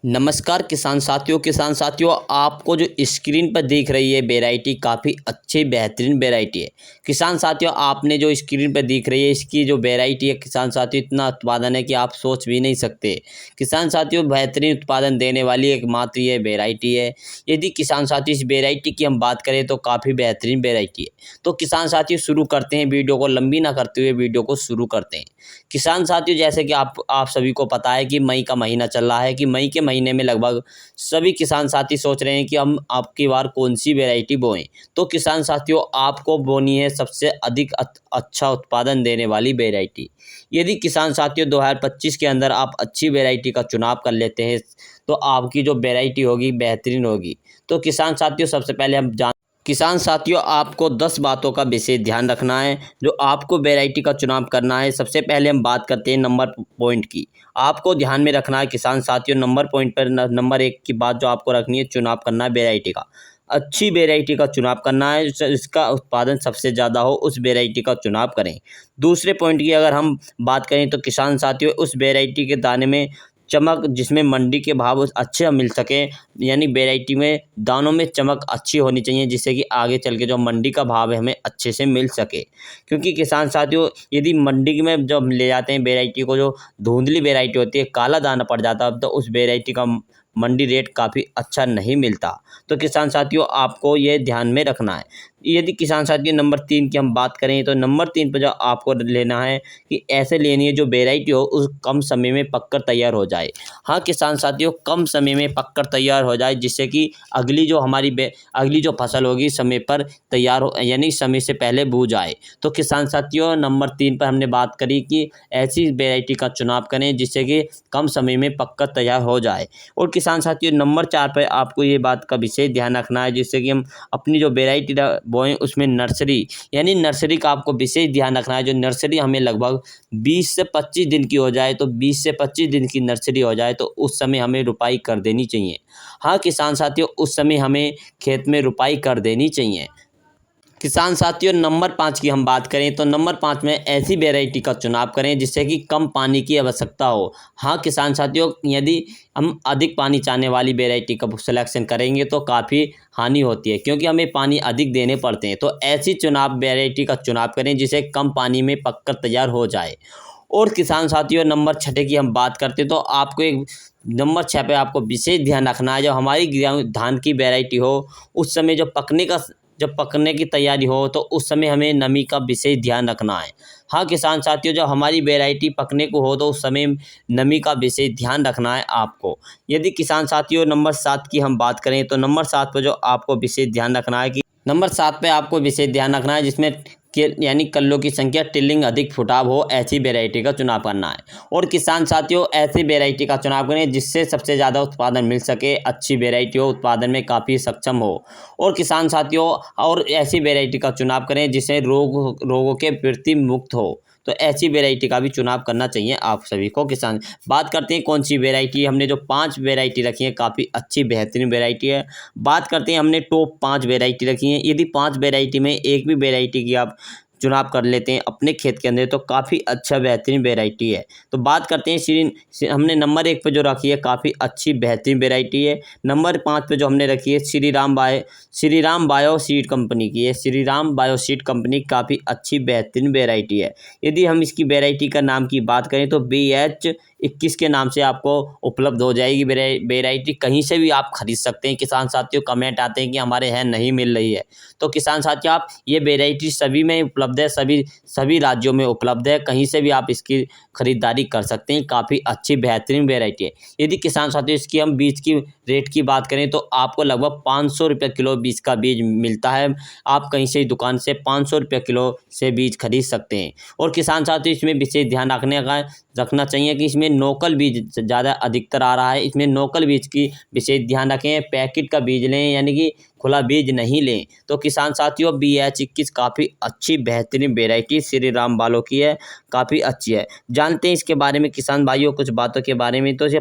नमस्कार किसान साथियों आपको जो स्क्रीन पर दिख रही है वैरायटी काफ़ी अच्छी बेहतरीन वैरायटी है। किसान साथियों आपने जो स्क्रीन पर दिख रही है इसकी जो वैरायटी है किसान साथियों इतना उत्पादन है कि आप सोच भी नहीं सकते। किसान साथियों बेहतरीन उत्पादन देने वाली एकमात्र ये वैरायटी है। यदि किसान साथियों इस वैरायटी की हम बात करें तो काफ़ी बेहतरीन वैरायटी है। तो किसान साथियों शुरू करते हैं, वीडियो को लंबी ना करते हुए वीडियो को शुरू करते हैं। किसान साथियों जैसे कि आप सभी को पता है कि मई का महीना चल रहा है कि मई के महीने में लगभग सभी किसान साथी सोच रहे हैं कि हम अब की बार कौन सी वैरायटी बोएं। तो किसान साथियों आपको बोनी है सबसे अधिक अच्छा उत्पादन देने वाली वैरायटी। यदि किसान साथियों 2025 के अंदर आप अच्छी वैरायटी का चुनाव कर लेते हैं तो आपकी जो वैरायटी होगी बेहतरीन होगी। तो किसान साथियों सबसे पहले किसान साथियों आपको 10 बातों का विशेष ध्यान रखना है जो आपको वैरायटी का चुनाव करना है। सबसे पहले हम बात करते हैं नंबर पॉइंट की। आपको ध्यान में रखना है किसान साथियों नंबर पॉइंट पर नंबर 1 की बात जो आपको रखनी है, चुनाव करना है वैरायटी का। अच्छी वैरायटी का चुनाव करना है, इसका उत्पादन सबसे ज़्यादा हो उस वैरायटी का चुनाव करें। दूसरे पॉइंट की अगर हम बात करें तो किसान साथियों उस वैरायटी के दाने में चमक, जिसमें मंडी के भाव अच्छे मिल सके, यानी वैरायटी में दानों में चमक अच्छी होनी चाहिए जिससे कि आगे चल के जो मंडी का भाव है हमें अच्छे से मिल सके। क्योंकि किसान साथियों यदि मंडी में जब ले जाते हैं वैरायटी को, जो धुंधली वैरायटी होती है, काला दाना पड़ जाता है, तो उस वैरायटी का मंडी रेट काफ़ी अच्छा नहीं मिलता। तो किसान साथियों आपको ये ध्यान में रखना है। यदि किसान साथियों नंबर 3 की हम बात करें तो नंबर 3 पर जो आपको लेना है कि ऐसे लेनी है जो वैरायटी हो उस कम समय में पककर तैयार हो जाए। हाँ किसान साथियों कम समय में पककर तैयार हो जाए जिससे कि अगली जो फसल होगी समय पर तैयार हो, यानी समय से पहले बूझ जाए। तो किसान साथियों नंबर 3 पर हमने बात करी कि ऐसी वैरायटी का चुनाव करें जिससे कि कम समय में पककर तैयार हो जाए। और किसान साथियों नंबर 4 पर आपको ये बात का विशेष ध्यान रखना है जिससे कि हम अपनी जो वैरायटी बोएं उसमें नर्सरी का आपको विशेष ध्यान रखना है। जो नर्सरी हमें लगभग 20 से 25 दिन की हो जाए, तो 20 से 25 दिन की नर्सरी हो जाए तो उस समय हमें रुपाई कर देनी चाहिए। हाँ किसान साथियों उस समय हमें खेत में रुपाई कर देनी चाहिए। किसान साथियों नंबर 5 की हम बात करें तो नंबर 5 में ऐसी वैरायटी का चुनाव करें जिससे कि कम पानी की आवश्यकता हो। हाँ किसान साथियों यदि हम अधिक पानी चाहने वाली वैरायटी का सिलेक्शन करेंगे तो काफ़ी हानि होती है क्योंकि हमें पानी अधिक देने पड़ते हैं। तो ऐसी वैरायटी का चुनाव करें जिसे कम पानी में पककर तैयार हो जाए। और किसान साथियों नंबर 6 की हम बात करते हैं तो आपको एक नंबर 6 पे आपको विशेष ध्यान रखना है। जब हमारी धान की वैरायटी हो उस समय जब पकने की तैयारी हो तो उस समय हमें नमी का विशेष ध्यान रखना है। हाँ किसान साथियों जब हमारी वैरायटी पकने को हो तो उस समय नमी का विशेष ध्यान रखना है आपको। यदि किसान साथियों नंबर 7 की हम बात करें तो नंबर 7 पर जो आपको विशेष ध्यान रखना है कि नंबर 7 पे आपको विशेष ध्यान रखना है जिसमें यानी कल्लों की संख्या टिल्लिंग अधिक फुटाव हो, ऐसी वैरायटी का चुनाव करना है। और किसान साथियों ऐसी वैरायटी का चुनाव करें जिससे सबसे ज़्यादा उत्पादन मिल सके, अच्छी वैरायटी हो, उत्पादन में काफ़ी सक्षम हो। और किसान साथियों और ऐसी वैरायटी का चुनाव करें जिससे रोगों के प्रति मुक्त हो। तो ऐसी वैरायटी का भी चुनाव करना चाहिए आप सभी को। किसान बात करते हैं कौन सी वैरायटी, हमने जो 5 वैरायटी रखी है काफ़ी अच्छी बेहतरीन वैरायटी है। बात करते हैं हमने टॉप 5 वैरायटी रखी है। यदि 5 वैरायटी में एक भी वैरायटी की आप चुनाव कर लेते हैं अपने खेत के अंदर तो काफ़ी अच्छा बेहतरीन वैरायटी है। तो बात करते हैं हमने नंबर 1 पे जो रखी है काफ़ी अच्छी बेहतरीन वैरायटी है। नंबर 5 पे जो हमने रखी है Shri Ram bio seed company की है। Shri Ram bio seed company काफ़ी अच्छी बेहतरीन वैरायटी है। यदि हम इसकी वैरायटी का नाम की बात करें तो BH21 के नाम से आपको उपलब्ध हो जाएगी वैरायटी। कहीं से भी आप खरीद सकते हैं। किसान साथियों कमेंट आते हैं कि हमारे यहाँ नहीं मिल रही है, तो किसान साथियों आप ये वैरायटी सभी में उपलब्ध है, सभी राज्यों में उपलब्ध है। कहीं से भी आप इसकी खरीदारी कर सकते हैं। काफ़ी अच्छी बेहतरीन वैरायटी है। यदि किसान साथियों इसकी हम बीज की रेट की बात करें तो आपको लगभग 500 रुपये किलो बीज का बीज मिलता है। आप कहीं से दुकान से 500 रुपये किलो से बीज खरीद सकते हैं। और किसान साथियों इसमें विशेष ध्यान रखना चाहिए कि इसमें नोकल बीज ज़्यादा अधिकतर आ रहा है। इसमें नोकल बीज की विशेष ध्यान रखें। पैकेट का बीज लें, यानी कि खुला बीज नहीं लें। तो किसान साथियों BH21 काफ़ी अच्छी बेहतरीन वैरायटी श्री राम बालों की है, काफ़ी अच्छी है। जानते हैं इसके बारे में किसान भाइयों कुछ बातों के बारे में। तो ये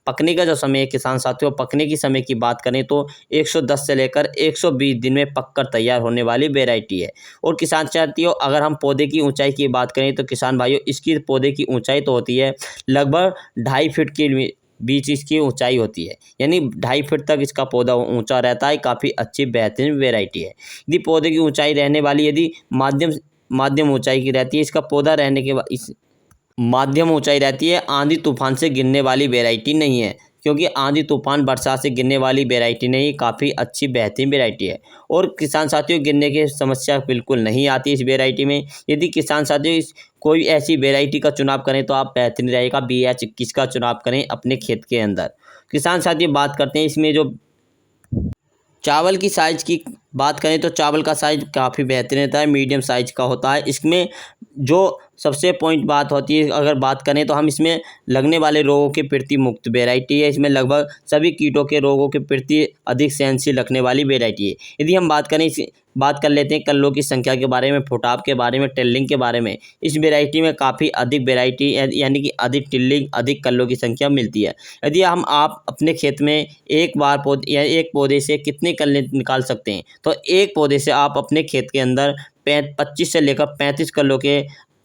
पकने का जो समय है किसान साथियों, पकने की समय की बात करें तो 110 से लेकर 120 दिन में पककर तैयार होने वाली वैरायटी है। और किसान साथियों अगर हम पौधे की ऊंचाई की बात करें तो किसान भाइयों इसकी पौधे की ऊंचाई तो होती है लगभग 2.5 फीट की बीच इसकी ऊंचाई होती है, यानी 2.5 फीट तक इसका पौधा ऊंचा रहता है। काफ़ी अच्छी बेहतरीन वेराइटी है। यदि पौधे की ऊंचाई रहने वाली यदि माध्यम माध्यम ऊंचाई की रहती है, इसका पौधा रहने के बाद इस माध्यम ऊंचाई रहती है, आंधी तूफान से गिरने वाली वेराइटी नहीं है, क्योंकि आंधी तूफान बरसात से गिरने वाली वेराइटी नहीं, काफ़ी अच्छी बेहतरीन वेराइटी है। और किसान साथियों, गिरने की समस्या बिल्कुल नहीं आती इस वेराइटी में। यदि किसान साथियों कोई ऐसी वेराइटी का चुनाव करें तो आप बेहतरीन रहेगा BH21 का चुनाव करें अपने खेत के अंदर। किसान साथियों, बात करते हैं इसमें जो चावल की साइज़ की बात करें तो चावल का साइज़ काफ़ी बेहतरीन रहता है, मीडियम साइज़ का होता है। इसमें जो सबसे पॉइंट बात होती है, अगर बात करें तो हम इसमें लगने वाले रोगों के प्रति मुक्त वेराइटी है। इसमें लगभग सभी कीटों के रोगों के प्रति अधिक सहनशील रखने वाली वेराइटी है। यदि हम बात कर लेते हैं कल्लों की संख्या के बारे में, फुटाव के बारे में, टिल्लिंग के बारे में। इस वेराइटी में काफ़ी अधिक वेराइटी यानी कि अधिक टिल्लिंग, अधिक कल्लों की संख्या मिलती है। यदि आप अपने खेत में एक पौधे से कितने कल्ले निकाल सकते हैं, तो एक पौधे से आप अपने खेत के अंदर 25 से लेकर 35 कल्लों के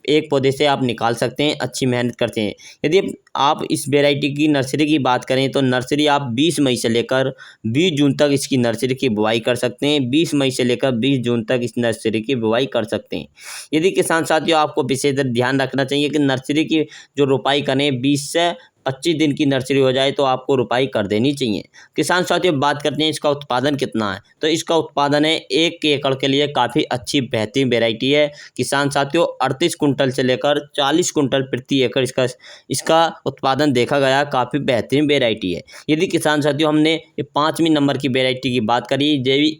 एक पौधे से आप निकाल सकते हैं, अच्छी मेहनत करते हैं। यदि आप इस वेराइटी की नर्सरी की बात करें तो नर्सरी आप 20 मई से लेकर 20 जून तक इसकी नर्सरी की बुआई कर सकते हैं। 20 मई से लेकर 20 जून तक इस नर्सरी की बुआई कर सकते हैं। यदि किसान साथियों, आपको विशेष ध्यान रखना चाहिए कि नर्सरी की जो रोपाई करें 20 से 25 दिन की नर्सरी हो जाए तो आपको रोपाई कर देनी चाहिए। किसान साथियों, बात करते हैं इसका उत्पादन कितना है, तो इसका उत्पादन है 1 एकड़ के लिए काफ़ी अच्छी बेहतरीन वेराइटी है। किसान साथियों, 38 कुंटल से लेकर 40 कुंटल प्रति एकड़ इसका उत्पादन देखा गया, काफ़ी बेहतरीन वेराइटी है। यदि किसान साथियों, हमने ये 5वीं नंबर की वेराइटी की बात करी,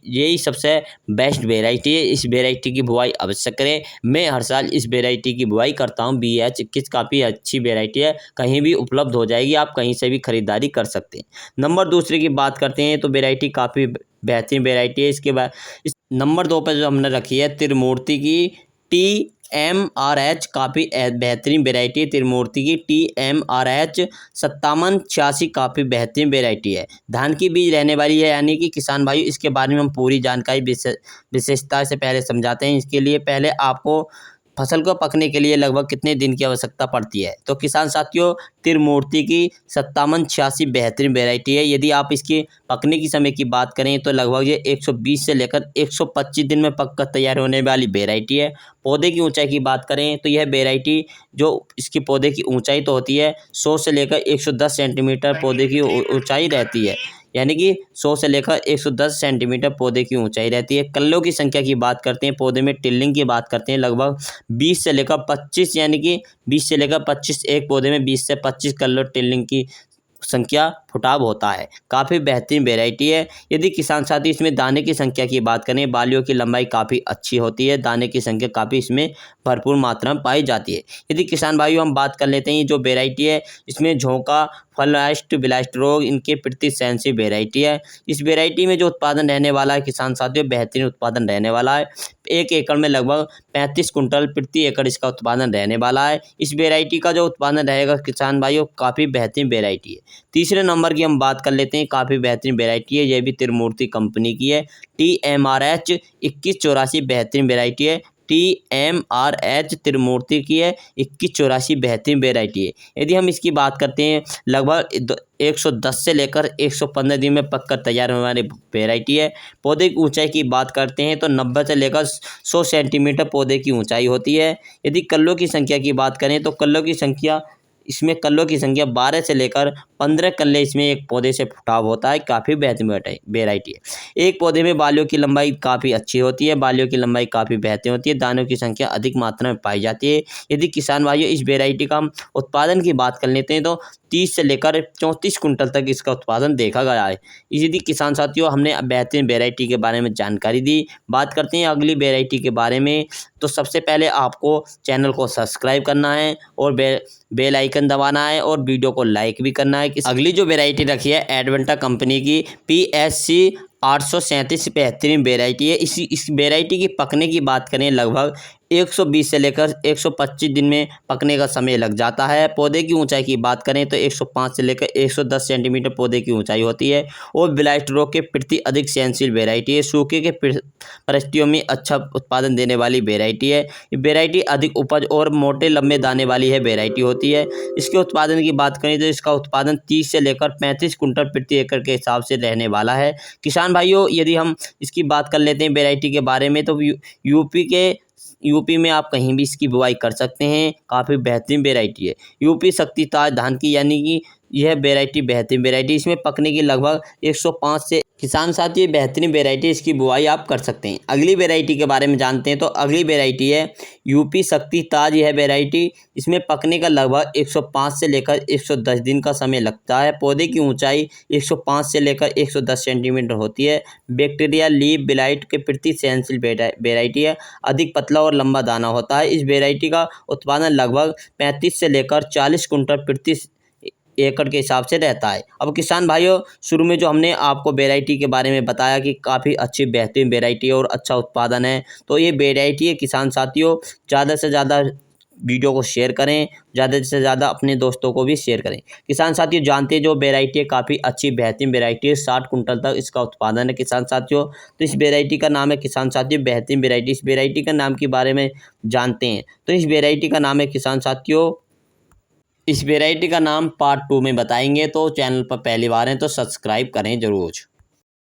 यही सबसे बेस्ट वेराइटी है। इस वेराइटी की बुआई अवश्य करें। मैं हर साल इस वेराइटी की बुआई करता हूँ। BH21 काफ़ी अच्छी वेराइटी है, कहीं भी उपलब्ध हो जाएगी, आप कहीं से भी खरीदारी कर सकते हैं। नंबर दूसरे की बात करते हैं तो वेराइटी काफ़ी बेहतरीन वेराइटी है। इसके बाद इस नंबर 2 पर जो हमने रखी है त्रिमूर्ति की TMRH, काफ़ी बेहतरीन वेराइटी है। त्रिमूर्ति की TMRH 5786 काफ़ी बेहतरीन वेराइटी है। धान की बीज रहने वाली है, यानी कि किसान भाई इसके बारे में हम पूरी जानकारी विशेषता से पहले समझाते हैं। इसके लिए पहले आपको फसल को पकने के लिए लगभग कितने दिन की आवश्यकता पड़ती है, तो किसान साथियों, त्रिमूर्ति की 5786 बेहतरीन वेराइटी है। यदि आप इसकी पकने की समय की बात करें तो लगभग ये 120 से लेकर 125 दिन में पककर तैयार होने वाली वेराइटी है। पौधे की ऊंचाई की बात करें तो यह वेराइटी जो इसकी पौधे की ऊंचाई तो होती है 100 से लेकर 110 सेंटीमीटर पौधे की ऊंचाई रहती है, यानी कि 100 से लेकर 110 सेंटीमीटर पौधे की ऊंचाई रहती है। कल्लों की संख्या की बात करते हैं, पौधे में टिल्लिंग की बात करते हैं, लगभग 20 से लेकर 25, यानी कि 20 से लेकर 25, एक पौधे में 20 से 25 कल्लो टिल्लिंग की संख्या फुटाव होता है। काफ़ी बेहतरीन वेराइटी है। यदि किसान साथी इसमें दाने की संख्या की बात करें, बालियों की लंबाई काफ़ी अच्छी होती है, दाने की संख्या काफ़ी इसमें भरपूर मात्रा में पाई जाती है। यदि किसान भाइयों हम बात कर लेते हैं, जो वेराइटी है इसमें झोंका, फलास्ट, ब्लास्ट रोग इनके प्रति सहनशील वेराइटी है। इस वेराइटी में जो उत्पादन रहने वाला है किसान साथियों, बेहतरीन उत्पादन रहने वाला है। 1 एकड़ में लगभग 35 कुंटल प्रति एकड़ इसका उत्पादन रहने वाला है। इस वेराइटी का जो उत्पादन रहेगा किसान भाइयों, काफ़ी बेहतरीन वेराइटी है। तीसरे नंबर की हम बात कर लेते हैं, काफ़ी बेहतरीन वेराइटी है, यह भी त्रिमूर्ति कंपनी की है। TMRH 2184 बेहतरीन वेराइटी है। TMRH त्रिमूर्ति की है, 2184 बेहतरीन वेराइटी है। यदि हम इसकी बात करते हैं, लगभग 110 से लेकर 115 दिन में पककर तैयार होने वाली वेराइटी है। पौधे की ऊंचाई की बात करते हैं तो 90 से लेकर 100 सेंटीमीटर पौधे की ऊंचाई होती है। यदि कल्लों की संख्या की बात करें तो कल्लों की संख्या 12 से लेकर 15 कल्ले इसमें एक पौधे से फुटाव होता है, काफ़ी बेहतरीन वेराइटी है। एक पौधे में बालियों की लंबाई काफ़ी अच्छी होती है, बालियों की लंबाई काफ़ी बेहतरीन होती है, दानों की संख्या अधिक मात्रा में पाई जाती है। यदि किसान भाइयों इस वेराइटी का हम उत्पादन की बात कर लेते हैं तो 30 से लेकर 34 कुंटल तक इसका उत्पादन देखा गया है। यदि किसान साथियों, हमने बेहतरीन वेराइटी के बारे में जानकारी दी, बात करते हैं अगली वेराइटी के बारे में। तो सबसे पहले आपको चैनल को सब्सक्राइब करना है और बेल आइकन दबाना है और वीडियो को लाइक भी करना है। अगली जो वेराइटी रखी है एडवेंटा कंपनी की PSC 837 बेहतरीन वेराइटी है। इस वेराइटी की पकने की बात करें, लगभग 120 से लेकर 125 दिन में पकने का समय लग जाता है। पौधे की ऊंचाई की बात करें तो 105 से लेकर 110 सेंटीमीटर पौधे की ऊंचाई होती है और ब्लाइट रोग के प्रति अधिक सहनशील वेराइटी है। सूखे के परिस्थितियों में अच्छा उत्पादन देने वाली वेराइटी है। ये वेराइटी अधिक उपज और मोटे लंबे दाने वाली है वेराइटी होती है। इसके उत्पादन की बात करें तो इसका उत्पादन 30 से लेकर 35 कुंटल प्रति एकड़ के हिसाब से रहने वाला है। किसान भाइयों, यदि हम इसकी बात कर लेते हैं वेराइटी के बारे में, तो यूपी में आप कहीं भी इसकी बुआई कर सकते हैं। काफ़ी बेहतरीन वेराइटी है यूपी शक्ति ताज धान की, यानी कि यह वेराइटी बेहतरीन वेराइटी। इसमें पकने की लगभग 105 से किसान साथी बेहतरीन वेराइटी, इसकी बुआई आप कर सकते हैं। अगली वेराइटी के बारे में जानते हैं, तो अगली वेराइटी है यूपी शक्ति ताज। यह वेराइटी, इसमें पकने का लगभग 105 से लेकर 110 दिन का समय लगता है। पौधे की ऊंचाई 105 से लेकर 110 सेंटीमीटर होती है। बैक्टीरिया लीफ ब्लाइट के प्रति सहनशील वेराइटी है। अधिक पतला और लंबा दाना होता है। इस वेराइटी का उत्पादन लगभग 35 से लेकर 40 कुंटल प्रति एकड़ के हिसाब से रहता है। अब किसान भाइयों, शुरू में जो हमने आपको वेराइटी के बारे में बताया कि काफ़ी अच्छी बेहतरीन वेराइटी है और अच्छा उत्पादन है, तो ये वेराइटी है किसान साथियों। ज़्यादा से ज़्यादा वीडियो को शेयर करें, ज़्यादा से ज़्यादा अपने दोस्तों को भी शेयर करें। किसान साथियों, जानते हैं जो वेराइटी है काफ़ी अच्छी बेहतरीन वेराइटी है। 60 कुंटल तक इसका उत्पादन है किसान साथियों। तो इस वेराइटी का नाम है किसान साथियों बेहतरीन वेराइटी। इस वेराइटी का नाम के बारे में जानते हैं, तो इस वेराइटी का नाम है किसान साथियों, इस वेराइटी का नाम पार्ट 2 में बताएंगे। तो चैनल पर पहली बार हैं तो सब्सक्राइब करें ज़रूर।